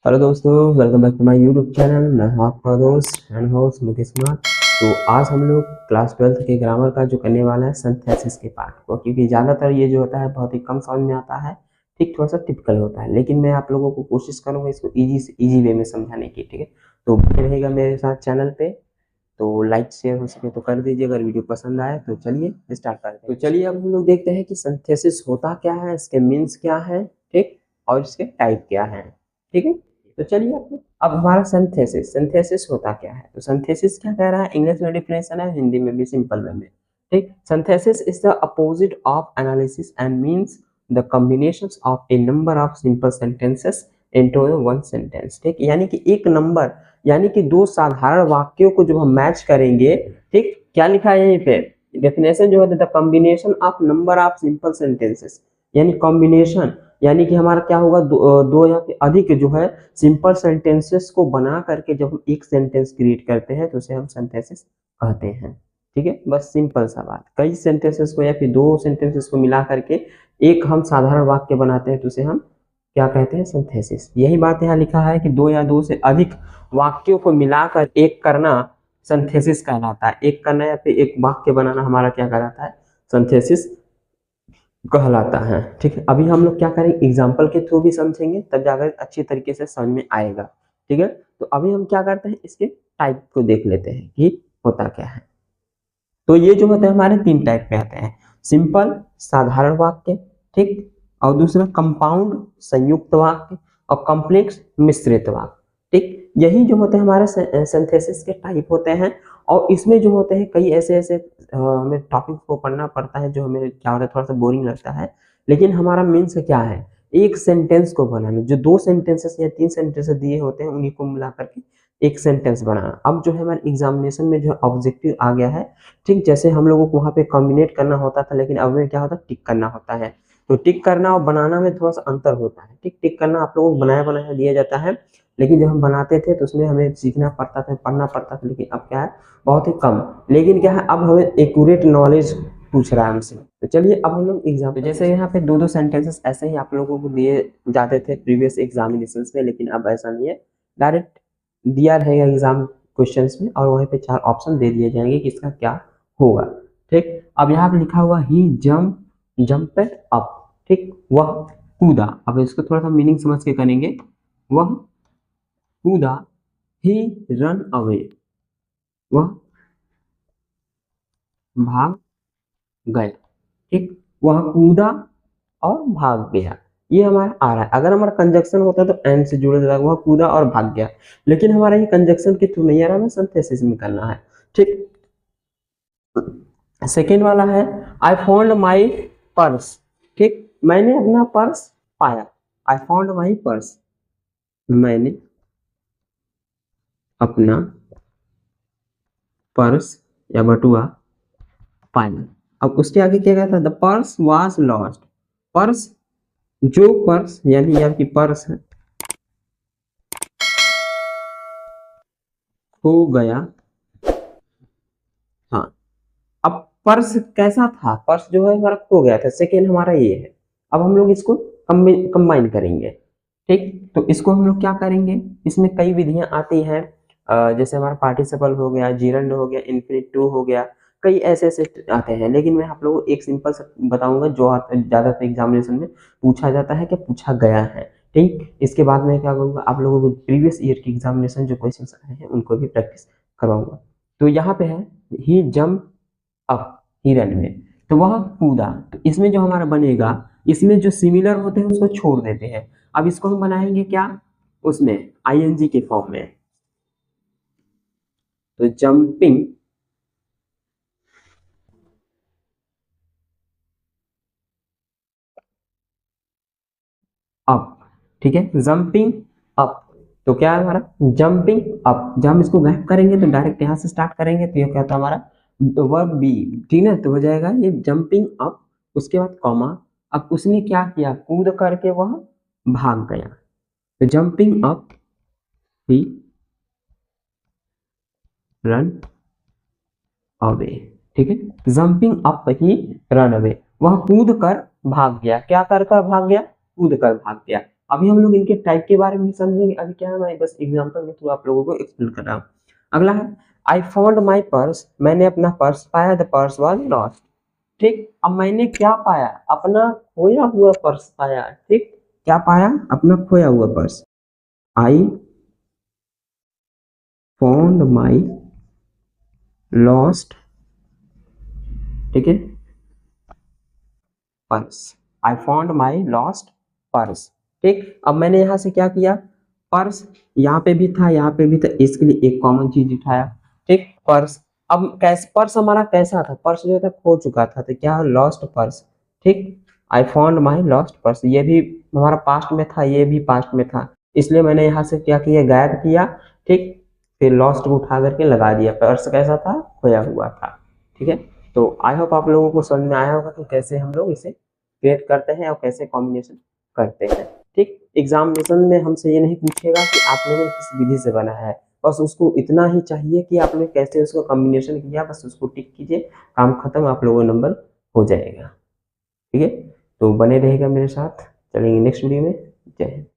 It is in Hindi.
हेलो दोस्तों, welcome back to my YouTube channel. मैं हूं आपका दोस्त एंड होस्ट मुकेश कुमार। तो आज हम लोग क्लास 12th के ग्रामर का जो करने वाला है सिंथेसिस के पार्ट को, क्योंकि ज़्यादातर ये जो होता है बहुत ही कम समझ में आता है। ठीक, थोड़ा सा टिपिकल होता है, लेकिन मैं आप लोगों को कोशिश करूँगा इसको ईजी से ईजी वे में समझाने की। ठीक है, तो बने रहेगा मेरे साथ चैनल पे। तो लाइक शेयर हो सके तो कर दीजिए अगर वीडियो पसंद आए। तो चलिए स्टार्ट करते हैं। तो चलिए अब हम लोग देखते हैं कि सिंथेसिस होता क्या है, इसके मीन्स क्या है, ठीक, और इसके टाइप क्या है। ठीक है, तो चलिए अब हमारा सिंथेसिस सिंथेसिस होता क्या है। तो सिंथेसिस क्या कह रहा है, इंग्लिश में डिफिनेशन है, हिंदी में भी सिंपल वे में। ठीक, synthesis is the opposite of analysis and means the combination of A number of simple sentences into one sentence. ठीक, यानी कि एक नंबर, यानी कि दो साधारण वाक्यों को जब हम मैच करेंगे, ठीक, क्या लिखा है यहीं पे डेफिनेशन जो है, the combination of number of simple sentences, यानी कॉम्बिनेशन, यानी कि हमारा क्या होगा, दो या फिर अधिक जो है सिंपल सेंटेंसेस को बना करके जब हम एक सेंटेंस क्रिएट करते हैं तो उसे हम सिंथेसिस कहते हैं। ठीक है, बस सिंपल सा बात, कई सेंटेंसेस को या फिर दो सेंटेंसेस को मिला करके एक हम साधारण वाक्य बनाते हैं तो उसे हम क्या कहते हैं, सिंथेसिस। यही बात यहाँ लिखा है कि दो या दो से अधिक वाक्यों को मिलाकर एक करना सिंथेसिस कहलाता है। एक करना या फिर एक वाक्य बनाना हमारा क्या कहलाता है, सिंथेसिस कहलाता है। ठीक है, अभी हम लोग क्या करेंगे, एग्जाम्पल के थ्रू भी समझेंगे, तब जाकर अच्छी तरीके से समझ में आएगा। ठीक है, तो अभी हम क्या करते हैं, इसके टाइप को देख लेते हैं कि होता क्या है। तो ये जो होते हैं हमारे तीन टाइप में आते हैं, सिंपल साधारण वाक्य, ठीक, और दूसरा कंपाउंड संयुक्त वाक्य, और कॉम्प्लेक्स मिश्रित वाक्य। ठीक, यही जो होते हैं हमारे सिंथेसिस के टाइप होते हैं। और इसमें जो होते हैं कई ऐसे ऐसे हमें टॉपिक को पढ़ना पड़ता है जो हमें क्या होता है, थोड़ा सा बोरिंग लगता है, लेकिन हमारा मीन्स क्या है, एक सेंटेंस को बनाना, जो दो सेंटेंसेस या तीन सेंटेंसेस दिए होते हैं उन्हीं को मिला करके एक सेंटेंस बनाना। अब जो है हमारे एग्जामिनेशन में जो ऑब्जेक्टिव आ गया है, ठीक, जैसे हम लोगों को वहाँ पे कॉम्बिनेट करना होता था, लेकिन अब में क्या होता है, टिक करना होता है। तो टिक करना और बनाना में थोड़ा सा अंतर होता है। ठीक, टिक करना आप लोगों को बनाया बनाया दिया जाता है, लेकिन जब हम बनाते थे तो उसमें हमें सीखना पड़ता था, पढ़ना पड़ता था, लेकिन अब क्या है, बहुत ही कम। लेकिन क्या है, अब हमें एक्यूरेट नॉलेज पूछ रहा है हमसे। तो चलिए अब हम लोग एग्जाम, तो जैसे यहाँ पे दो दो सेंटेंसेस ऐसे ही आप लोगों को दिए जाते थे प्रीवियस एग्जामिनेशन में, लेकिन अब ऐसा नहीं है, डायरेक्ट दिया रहेगा एग्जाम क्वेश्चंस में और वहीं पे चार ऑप्शन दे दिए जाएंगे कि इसका क्या होगा। ठीक, अब यहाँ पे लिखा हुआ ही जंप अप, ठीक, वह कूदा। अब इसको थोड़ा सा मीनिंग समझ के करेंगे, वह कूदा, ही रन अवे, वह भाग गया। ठीक, वह कूदा और भाग गया, ये हमारा आ रहा है। अगर हमारा कंजक्शन होता तो एंड से जुड़े रहता, वह कूदा और भाग गया, लेकिन हमारा ये कंजक्शन के थ्रू नहीं आ रहा, हमें सिंथेसिस में करना है। ठीक, सेकेंड वाला है आई फाउंड माई पर्स। ठीक, मैंने अपना पर्स पाया, आई फाउंड माई पर्स, मैंने अपना पर्स या बटुआ पाया। अब उसके आगे क्या कहता है, the purse was lost, purse, जो पर्स यानी आपकी पर्स है, खो गया। हाँ, अब पर्स कैसा था, पर्स जो है हमारा खो गया था, सेकेंड हमारा ये है। अब हम लोग इसको कंबाइन करेंगे। ठीक, तो इसको हम लोग क्या करेंगे, इसमें कई विधियां आती हैं, जैसे हमारा पार्टिसिपल हो गया, जीरंड हो गया, इन्फिनिटिव हो गया, कई ऐसे ऐसे आते हैं, लेकिन मैं आप लोगों को एक सिंपल सा बताऊंगा जो ज्यादातर एग्जामिनेशन में पूछा जाता है, कि पूछा गया है। ठीक, इसके बाद में क्या करूंगा, आप लोगों को प्रीवियस ईयर की एग्जामिनेशन जो क्वेश्चन आए हैं उनको भी प्रैक्टिस करवाऊंगा। तो यहाँ पे है ही जंप अप, हिरन में, तो वह कूदा। तो इसमें जो हमारा बनेगा, इसमें जो सिमिलर होते हैं उसको छोड़ देते हैं। अब इसको हम बनाएंगे क्या, उसमें आईएनजी के फॉर्म में। तो जंपिंग अप, ठीक है, जंपिंग अप। तो क्या है हमारा, जंपिंग अप। जब हम इसको गैप करेंगे तो डायरेक्ट यहां से स्टार्ट करेंगे, तो ये क्या था हमारा, वर्ब बी। ठीक है, तो हो जाएगा ये जंपिंग अप, उसके बाद कॉमा। अब उसने क्या किया, कूद करके वह भाग गया। तो जंपिंग अप ही रन अवे। ठीक है, जंपिंग अप ही रन अवे, वह कूद कर भाग गया। क्या कर कर भाग गया, कूद कर भाग गया। अभी हम लोग इनके टाइप के बारे में समझेंगे। अभी क्या है, मैं बस एग्जांपल के थ्रू आप लोगों को एक्सप्लेन कर रहा हूँ। अगला है आई फाउंड माई पर्स, मैंने अपना पर्स पाया, द पर्स वॉज लॉस्ट। ठीक, अब मैंने क्या पाया, अपना खोया हुआ पर्स पाया। ठीक, क्या पाया, अपना खोया हुआ purse. I found my lost, ठीक है, purse. I found my lost purse. ठीक, अब मैंने यहाँ से क्या किया, पर्स यहाँ पे भी था, यहाँ पे भी था, इसके लिए एक कॉमन चीज उठाया। ठीक, पर्स। अब कैसे पर्स हमारा कैसा था, पर्स जो था खो चुका था, तो क्या लॉस्ट पर्स। ठीक, I found my lost purse, ये भी हमारा पास्ट में था, ये भी पास्ट में था, इसलिए मैंने यहाँ से क्या किया, गायब किया। ठीक, फिर लॉस्ट को उठा करके लगा दिया, पर्स कैसा था, खोया हुआ था। ठीक है, तो आई होप आप लोगों को समझ में आया होगा कि कैसे हम लोग इसे क्रिएट करते हैं और कैसे कॉम्बिनेशन करते हैं। ठीक, एग्जामिनेशन में हमसे ये नहीं पूछेगा कि आप लोगों ने किस विधि से बनाया है, बस उसको इतना ही चाहिए कि आपने कैसे उसको कॉम्बिनेशन किया, बस उसको टिक कीजिए, काम खत्म, आप लोगों का नंबर हो जाएगा। ठीक है, तो बने रहेगा मेरे साथ, चलेंगे नेक्स्ट वीडियो में। जय हिंद।